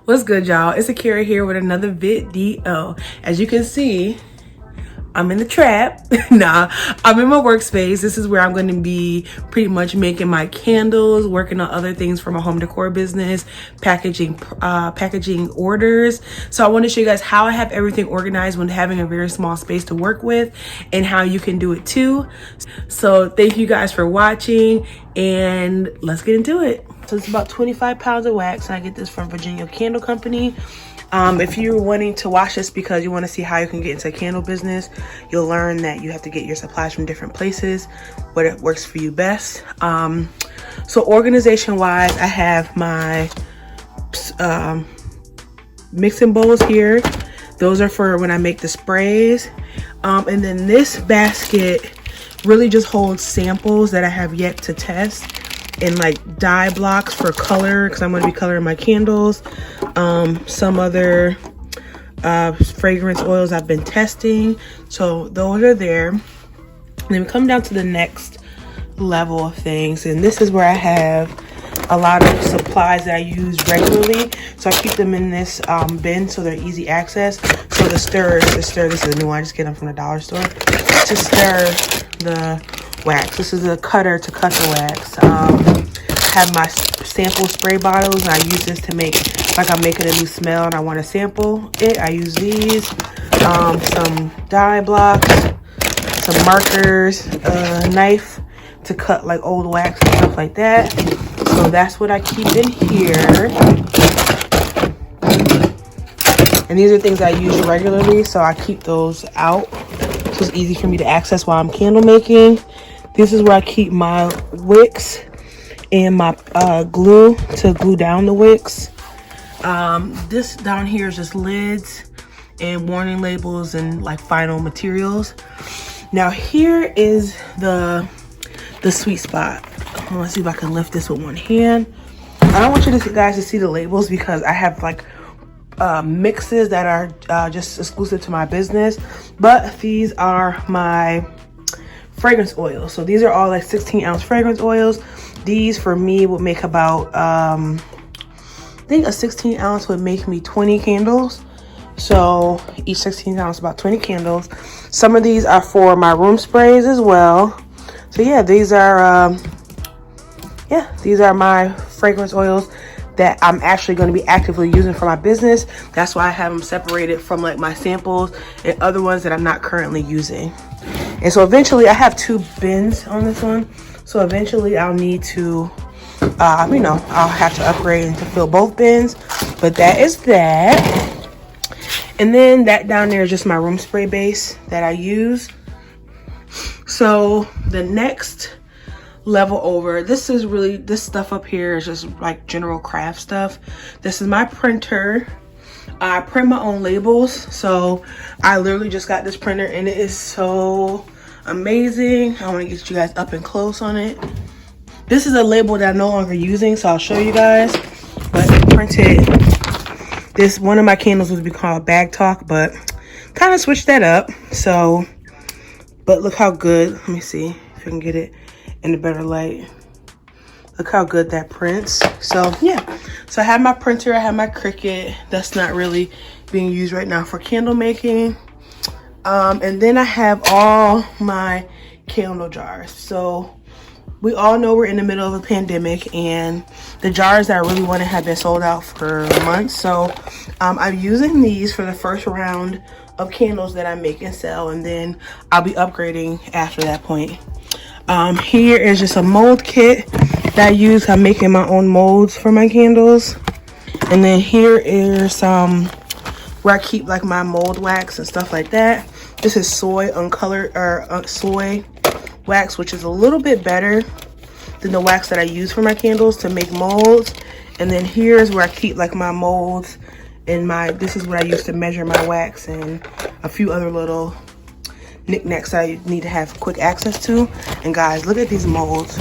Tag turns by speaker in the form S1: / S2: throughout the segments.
S1: What's good, y'all? It's Akira here with another video. As you can see, I'm in the trap. Nah, I'm in my workspace. This is where I'm going to be pretty much making my candles, working on other things for my home decor business, packaging orders. So I want to show you guys how I have everything organized when having a very small space to work with, and how you can do it too. So thank you guys for watching, and let's get into it. So it's about 25 pounds of wax, and I get this from Virginia Candle Company. If you're wanting to watch this because you want to see how you can get into a candle business, you'll learn that you have to get your supplies from different places, what it works for you best. So organization wise, I have my mixing bowls here. Those are for when I make the sprays. And then this basket really just holds samples that I have yet to test, and like dye blocks for color, because I'm going to be coloring my candles. Some other fragrance oils I've been testing, so those are there. And then we come down to the next level of things, and this is where I have a lot of supplies that I use regularly, so I keep them in this bin so they're easy access. So the stir, this is a new one, I just get them from the dollar store, to stir the wax. This is a cutter to cut the wax. I have my sample spray bottles, and I use this to make, like I'm making a new smell and I want to sample it. I use these, some dye blocks, some markers, a knife to cut like old wax and stuff like that. So that's what I keep in here. And these are things I use regularly, so I keep those out so it's easy for me to access while I'm candle making. This is where I keep my wicks and my glue to glue down the wicks. This down here is just lids and warning labels and like final materials. Now here is the sweet spot. Let's see if I can lift this with one hand. I don't want you guys to see the labels because I have like mixes that are just exclusive to my business, but these are my fragrance oils. So these are all like 16-ounce fragrance oils. These for me would make about I think a 16-ounce would make me 20 candles. So each 16-ounce about 20 candles. Some of these are for my room sprays as well. So yeah, these are my fragrance oils that I'm actually going to be actively using for my business. That's why I have them separated from like my samples and other ones that I'm not currently using. And so eventually I have 2 bins on this one. So eventually I'll need to, I'll have to upgrade and to fill both bins. But that is that. And then that down there is just my room spray base that I use. So the next level over, this stuff up here is just like general craft stuff. This is my printer. I print my own labels, so I literally just got this printer and it is so amazing. I want to get you guys up and close on it. This is a label that I'm no longer using, so I'll show you guys. But it printed this. One of my candles would be called Bag Talk, but kind of switched that up. So, but look how good. Let me see if I can get it in a better light. Look how good that prints. So yeah, so I have my printer, I have my Cricut that's not really being used right now for candle making. And then I have all my candle jars. So we all know we're in the middle of a pandemic, and the jars that I really wanted have been sold out for months. So I'm using these for the first round of candles that I make and sell, and then I'll be upgrading after that point. Here is just a mold kit that I use. I'm making my own molds for my candles. And then here is where I keep like my mold wax and stuff like that. This is soy uncolored or soy wax, which is a little bit better than the wax that I use for my candles to make molds. And then here's where I keep like my molds and this is what I use to measure my wax and a few other little knickknacks that I need to have quick access to. And guys, look at these molds.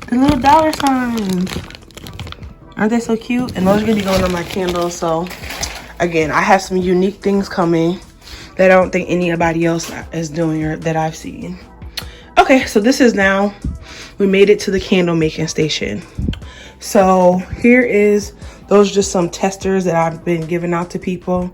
S1: The little dollar signs. Aren't they so cute? And those are gonna be going on my candles. So again, I have some unique things coming that I don't think anybody else is doing or that I've seen. Okay, so this is now, we made it to the candle making station. So here is, those are just some testers that I've been giving out to people.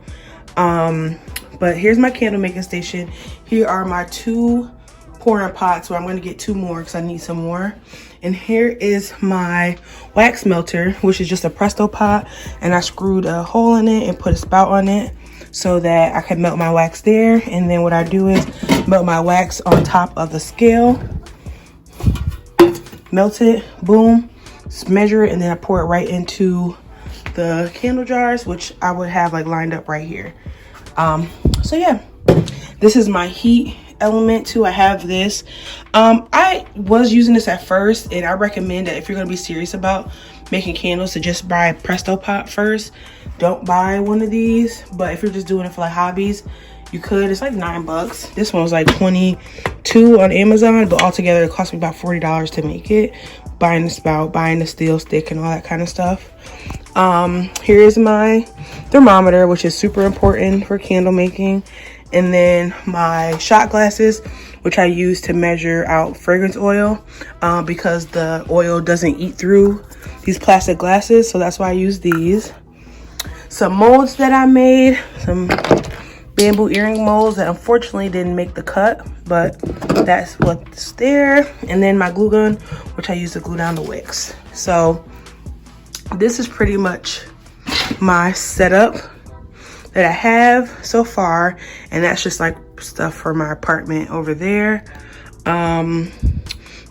S1: But here's my candle making station. Here are my 2 pouring pots, where I'm going to get 2 more because I need some more. And here is my wax melter, which is just a Presto pot, and I screwed a hole in it and put a spout on it so that I can melt my wax there. And then what I do is melt my wax on top of the scale, melt it, boom, measure it, and then I pour it right into the candle jars, which I would have like lined up right here. So yeah, this is my heat element too. I have this. I was using this at first, and I recommend that if you're going to be serious about making candles, to just buy a Presto pot first. Don't buy one of these, but if you're just doing it for like hobbies, you could. It's like $9. This one was like $22 on Amazon, but altogether it cost me about $40 to make it, buying the spout, buying the steel stick, and all that kind of stuff. Here is my thermometer, which is super important for candle making. And then my shot glasses, which I use to measure out fragrance oil, because the oil doesn't eat through these plastic glasses. So that's why I use these. Some molds that I made, some bamboo earring molds that unfortunately didn't make the cut, but that's what's there. And then my glue gun, which I use to glue down the wicks. So this is pretty much my setup that I have so far, and that's just like stuff for my apartment over there.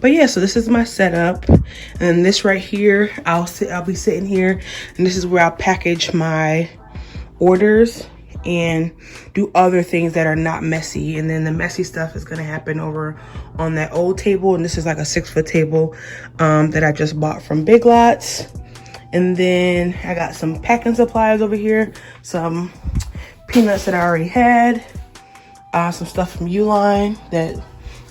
S1: But yeah, so this is my setup, and this right here, I'll be sitting here, and this is where I'll package my orders and do other things that are not messy. And then the messy stuff is gonna happen over on that old table, and this is like a 6-foot table that I just bought from Big Lots. And then I got some packing supplies over here, some peanuts that I already had, some stuff from Uline that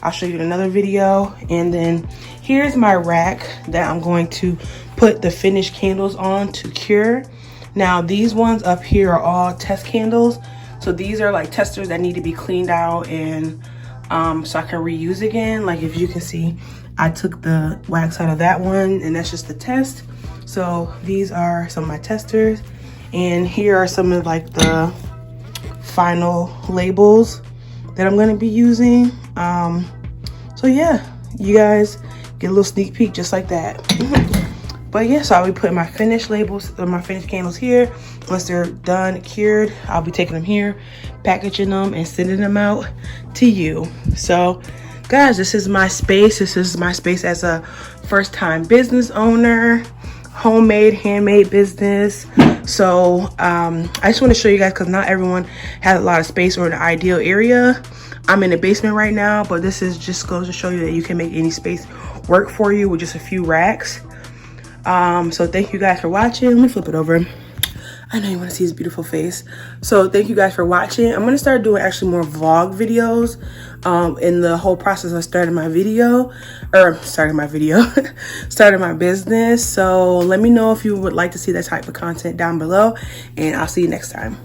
S1: I'll show you in another video. And then here's my rack that I'm going to put the finished candles on to cure. Now these ones up here are all test candles, so these are like testers that need to be cleaned out, and so I can reuse again. Like if you can see, I took the wax out of that one, and that's just the test. So these are some of my testers, and here are some of like the final labels that I'm going to be using. So yeah, you guys get a little sneak peek just like that. But yeah, so I'll be putting my finished labels or my finished candles here. Once they're done, cured, I'll be taking them here, packaging them, and sending them out to you. So guys, this is my space. This is my space as a first-time business owner, homemade, handmade business. So I just want to show you guys, because not everyone has a lot of space or an ideal area. I'm in the basement right now, but this is just goes to show you that you can make any space work for you with just a few racks. So thank you guys for watching. Let me flip it over. I know you want to see his beautiful face. So thank you guys for watching. I'm going to start doing actually more vlog videos in the whole process of starting my business. So let me know if you would like to see that type of content down below, and I'll see you next time.